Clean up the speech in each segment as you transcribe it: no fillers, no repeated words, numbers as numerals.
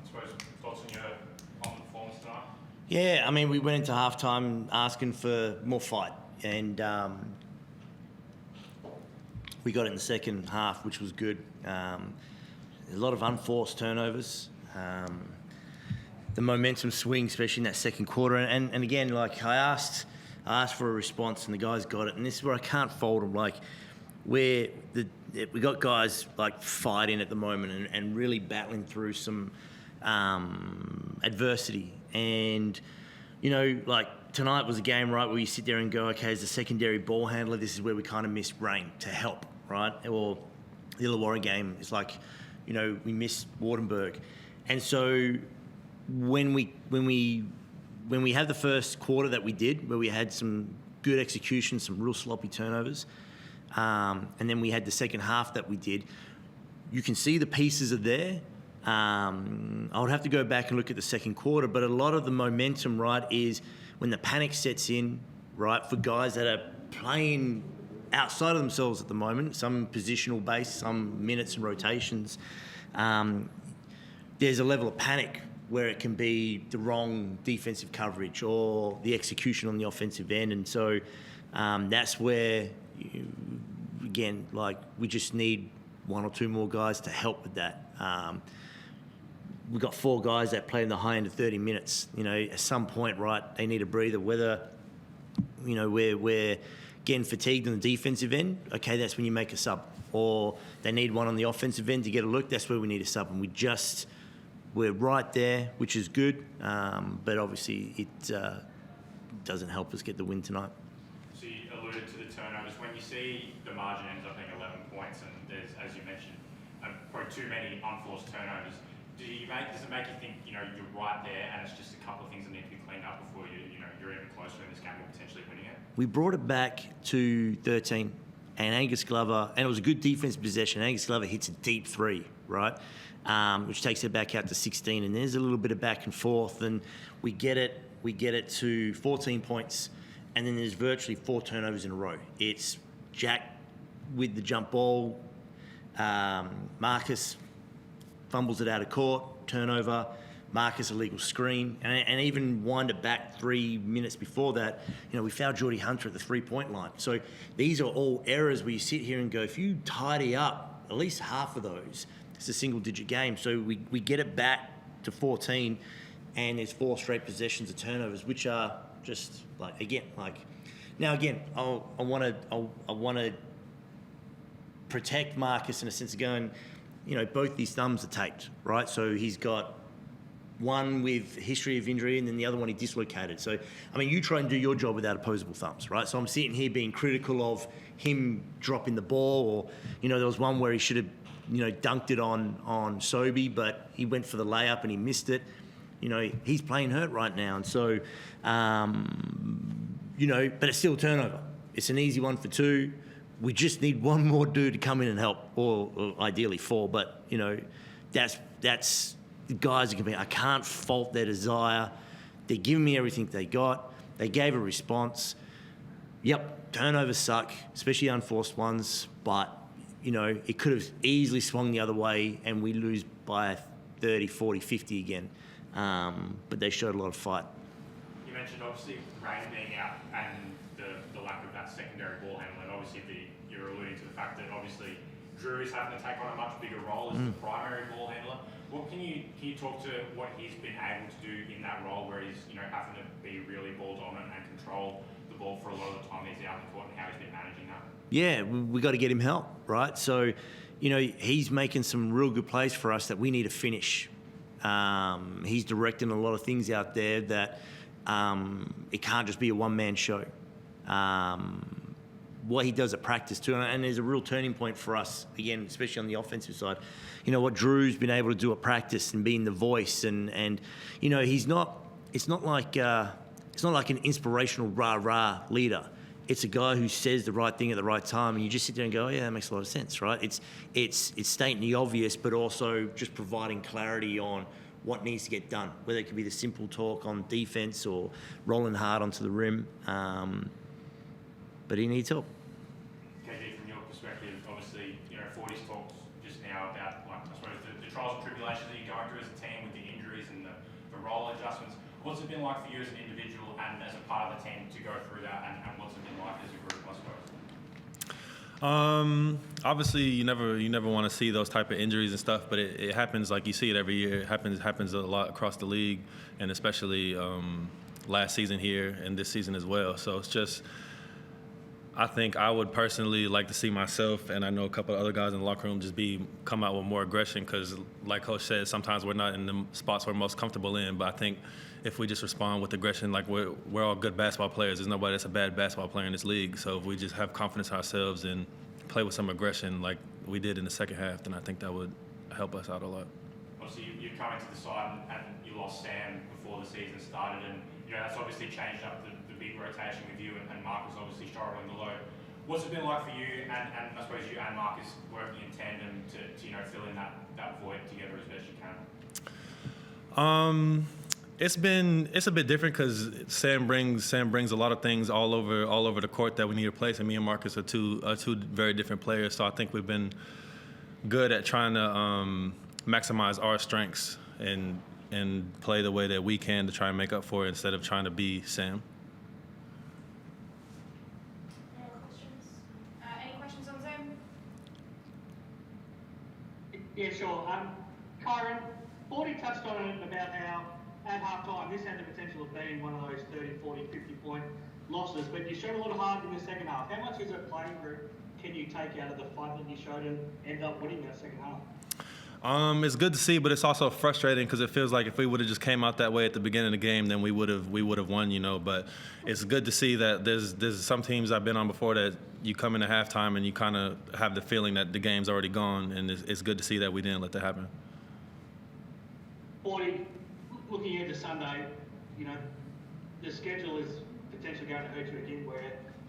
Suppose thoughts on the performance tonight? Yeah, I mean, we went into halftime asking for more fight, and we got it in the second half, which was good. A lot of unforced turnovers. The momentum swing, especially in that second quarter, and again, like I asked for a response, and the guys got it. And this is where I can't fault them. Like, we got guys like fighting at the moment and really battling through some adversity. And you know, like tonight was a game, right, where you sit there and go, okay, as a secondary ball handler, this is where we kind of missed Rain to help, right? Or the Illawarra game is like, you know, we missed Wardenberg, and so when we have the first quarter that we did, where we had some good execution, some real sloppy turnovers, and then we had the second half that we did, you can see the pieces are there. I would have to go back and look at the second quarter, but a lot of the momentum, right, is when the panic sets in, right, for guys that are playing outside of themselves at the moment, some positional base, some minutes and rotations, there's a level of panic where it can be the wrong defensive coverage or the execution on the offensive end. And so that's where, again, like we just need one or two more guys to help with that. We've got 4 guys that play in the high end of 30 minutes. You know, at some point, right, they need a breather. Whether, you know, we're getting fatigued on the defensive end, okay, that's when you make a sub. Or they need one on the offensive end to get a look, that's where we need a sub. And we're right there, which is good, but obviously it doesn't help us get the win tonight. So you alluded to the turnovers. When you see the margin ends up being 11 points, and there's, as you mentioned, probably too many unforced turnovers, does it make you think, you know, you're right there and it's just a couple of things that need to be cleaned up before you're even closer in this game or potentially winning it? We brought it back to 13, and Angus Glover, and it was a good defense possession. Angus Glover hits a deep 3, right? Which takes it back out to 16, and there's a little bit of back and forth, and we get it to 14 points, and then there's virtually 4 turnovers in a row. It's Jack with the jump ball, Marcus fumbles it out of court, turnover, Marcus illegal screen, and even wind it back 3 minutes before that, you know, we fouled Geordie Hunter at the 3-point line. So these are all errors where you sit here and go, if you tidy up at least half of those, it's a single-digit game. So we get it back to 14, and there's 4 straight possessions of turnovers, which are just like, again, like, now again, I want to protect Marcus in a sense of going, you know, both these thumbs are taped, right? So he's got one with history of injury, and then the other one he dislocated. So, I mean, you try and do your job without opposable thumbs, right? So I'm sitting here being critical of him dropping the ball, or, you know, there was one where he should have, you know, dunked it on Sobey, but he went for the layup and he missed it. You know, he's playing hurt right now. And so, you know, but it's still a turnover. It's an easy one for 2. We just need one more dude to come in and help, or ideally 4. But, you know, that's the guys are going to be, I can't fault their desire. They're giving me everything they got. They gave a response. Yep, turnovers suck, especially unforced ones, but, you know, it could have easily swung the other way and we lose by 30, 40, 50 again. But they showed a lot of fight. You mentioned, obviously, Rain being out and the lack of that secondary ball handling. Obviously, you're alluding to the fact that, obviously, Drew is having to take on a much bigger role as the primary ball handler. What can you talk to what he's been able to do in that role, where he's, you know, having to be really ball dominant and control the ball for a lot of the time he's out in court, and how he's been managing that? Yeah, we got to get him help, right? So, you know, he's making some real good plays for us that we need to finish. He's directing a lot of things out there that it can't just be a one-man show. What he does at practice too, and there's a real turning point for us, again, especially on the offensive side. You know, what Drew's been able to do at practice and being the voice, and you know, it's not like an inspirational rah-rah leader. It's a guy who says the right thing at the right time, and you just sit there and go, oh yeah, that makes a lot of sense, right? It's stating the obvious, but also just providing clarity on what needs to get done, whether it could be the simple talk on defense or rolling hard onto the rim. But he needs help. KG, from your perspective, obviously, you know, Forde's talked just now about, like, I suppose, the trials and tribulations that you're going through as a team with the injuries and the role adjustments. What's it been like for you as an individual and as a part of the team to go through that, and what's it been like as a group, I suppose? Obviously, you never want to see those type of injuries and stuff, but it happens. Like, you see it every year. It happens a lot across the league, and especially last season here and this season as well. So it's just, I think I would personally like to see myself, and I know a couple of other guys in the locker room, just come out with more aggression, because like Coach said, sometimes we're not in the spots we're most comfortable in. But I think if we just respond with aggression, like we're all good basketball players. There's nobody that's a bad basketball player in this league. So if we just have confidence in ourselves and play with some aggression like we did in the second half, then I think that would help us out a lot. Obviously, you come into the side and you lost Sam before the season started, and that's obviously changed up the big rotation with you, and Marcus obviously struggling below. What's it been like for you, and I suppose you and Marcus working in tandem to fill in that void together as best you can? It's a bit different because Sam brings a lot of things all over the court that we need to place, and me and Marcus are two very different players. So I think we've been good at trying to maximize our strengths and play the way that we can to try and make up for it, instead of trying to be Sam. Any questions on Zoom? Yeah, sure. Kyrin, Forde touched on it about how at half-time this had the potential of being one of those 30, 40, 50-point losses, but you showed a lot of heart in the second half. How much as a playing group can you take out of the fight that you showed and end up winning that second half? It's good to see, but it's also frustrating because it feels like if we would have just came out that way at the beginning of the game, then we would have won, But it's good to see that there's some teams I've been on before that you come into halftime and you kind of have the feeling that the game's already gone, and it's good to see that we didn't let that happen. Forde, looking ahead to Sunday, the schedule is potentially going to hurt you again, where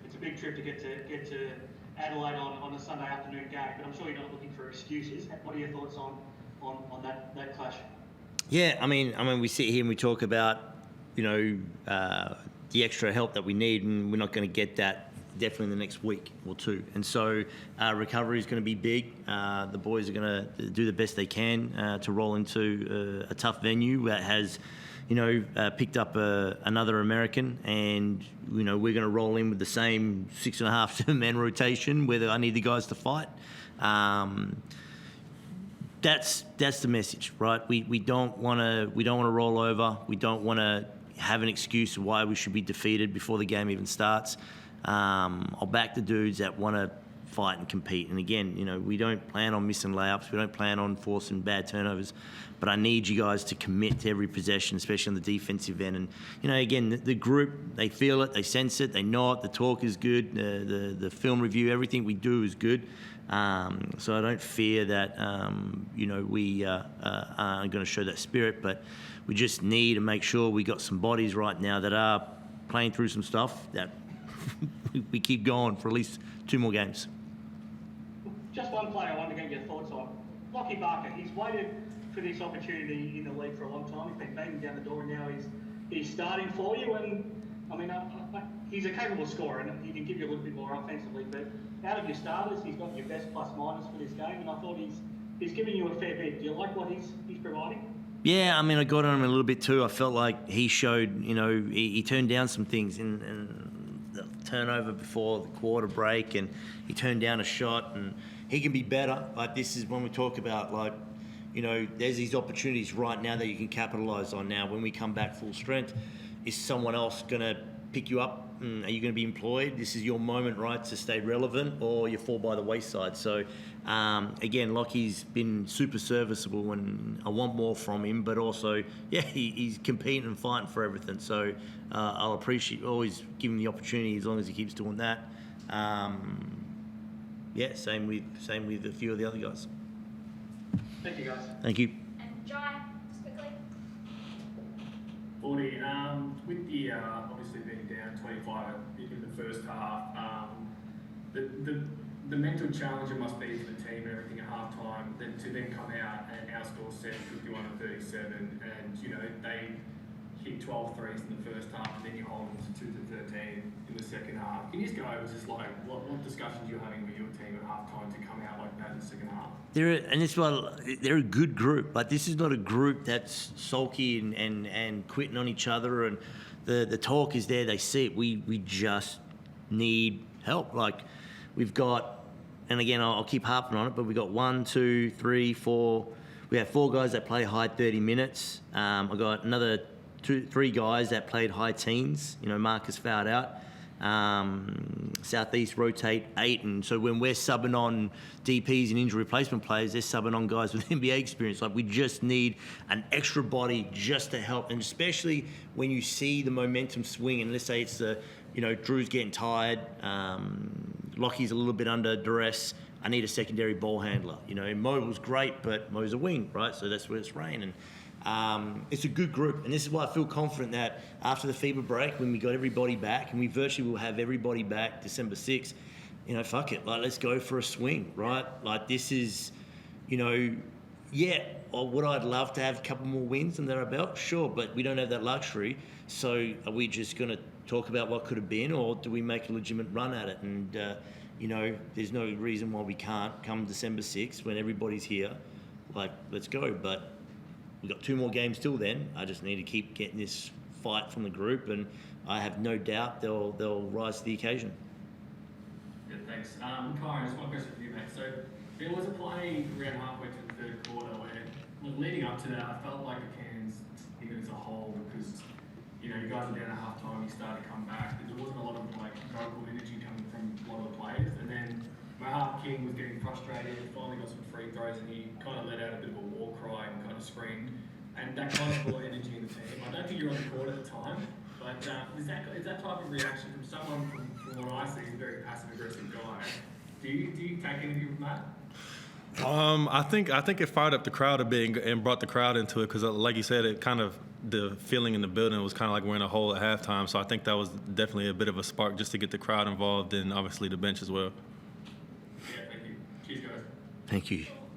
it's a big trip to get to Adelaide on a Sunday afternoon game. But I'm sure you're not looking for excuses. What are your thoughts on that clash? Yeah, I mean, we sit here and we talk about, the extra help that we need, and we're not going to get that definitely in the next week or two. And so recovery is going to be big. The boys are going to do the best they can to roll into a tough venue that has, picked up another American, and, we're going to roll in with the same 6.5 man rotation, whether I need the guys to fight. That's the message, right? We don't want to roll over. We don't want to have an excuse of why we should be defeated before the game even starts. I'll back the dudes that want to fight and compete. And again, we don't plan on missing layups. We don't plan on forcing bad turnovers. But I need you guys to commit to every possession, especially on the defensive end. And, again, the group, they feel it, they sense it, they know it. The talk is good. The film review, everything we do is good. So I don't fear that, we are going to show that spirit. But we just need to make sure we got some bodies right now that are playing through some stuff that we keep going for at least 2 more games. Just one player I want to get your thoughts on. Lockie Barker, he's waited for this opportunity in the league for a long time. He's been banging down the door, and now he's starting for you. And he's a capable scorer, and he can give you a little bit more offensively. But out of your starters, he's got your best plus-minus for this game, and I thought he's giving you a fair bit. Do you like what he's providing? Yeah, I got on him a little bit too. I felt like he showed, he turned down some things in the turnover before the quarter break, and he turned down a shot, and he can be better. Like, this is when we talk about, there's these opportunities right now that you can capitalise on now. When we come back full strength, is someone else going to pick you up? Are you going to be employed? This is your moment, right, to stay relevant, or you fall by the wayside. So, again, Lockie's been super serviceable, and I want more from him. But also, yeah, he's competing and fighting for everything. So I'll always give him the opportunity as long as he keeps doing that. Same with a few of the other guys. Thank you, guys. Thank you. And Jai, just quickly. Forde, with the obviously being down 25 in the first half, the mental challenge it must be for the team and everything at half time, to then come out and outscore 51-37, and hit 12 threes in the first half, and then you hold them to 2 to 13 in the second half. Can you just go over just like what discussions you're having with your team at halftime to come out like that in the second half? They're a good group. Like, this is not a group that's sulky and quitting on each other. And the talk is there. They see it. We just need help. Like, we've got, and again, I'll keep harping on it, but we've got 1, 2, 3, 4. We have 4 guys that play high 30 minutes. I've got another 2, 3 guys that played high teens. You know, Marcus fouled out. Southeast rotate 8, and so when we're subbing on DPs and injury replacement players, they're subbing on guys with NBA experience. Like, we just need an extra body just to help, and especially when you see the momentum swing, and let's say it's Drew's getting tired, Lockie's a little bit under duress. I need a secondary ball handler. You know, Mo's great, but Mo's a wing, right? So that's where it's raining. It's a good group, and this is why I feel confident that after the FIBA break, when we got everybody back, and we virtually will have everybody back December 6th, fuck it, like, let's go for a swing, right? Like, this is, would I love to have a couple more wins under our belt? Sure, but we don't have that luxury. So are we just going to talk about what could have been, or do we make a legitimate run at it? And, there's no reason why we can't come December 6th when everybody's here. Like, let's go. But we've got 2 more games till then. I just need to keep getting this fight from the group, and I have no doubt they'll rise to the occasion. Good, thanks. Kyrin, just one question for you, mate. So there was a play around halfway through the third quarter where, leading up to that, I felt like the Cairns team as a whole, because you guys were down at half time, you started to come back. There wasn't a lot of vocal energy coming from a lot of the players, and then Mahal King was getting frustrated, finally got some free throws, and he kind of let out a bit of a war cry and kind of screamed, and that kind of brought energy in the team. I don't think you were on the court at the time, but is that type of reaction from someone from what I see is a very passive aggressive guy? Do you take anything from that? I think it fired up the crowd a bit and brought the crowd into it, because, like you said, it kind of, the feeling in the building was kind of like we're in a hole at halftime. So I think that was definitely a bit of a spark just to get the crowd involved, and obviously the bench as well. Yeah, thank you. Cheers, guys. Thank you.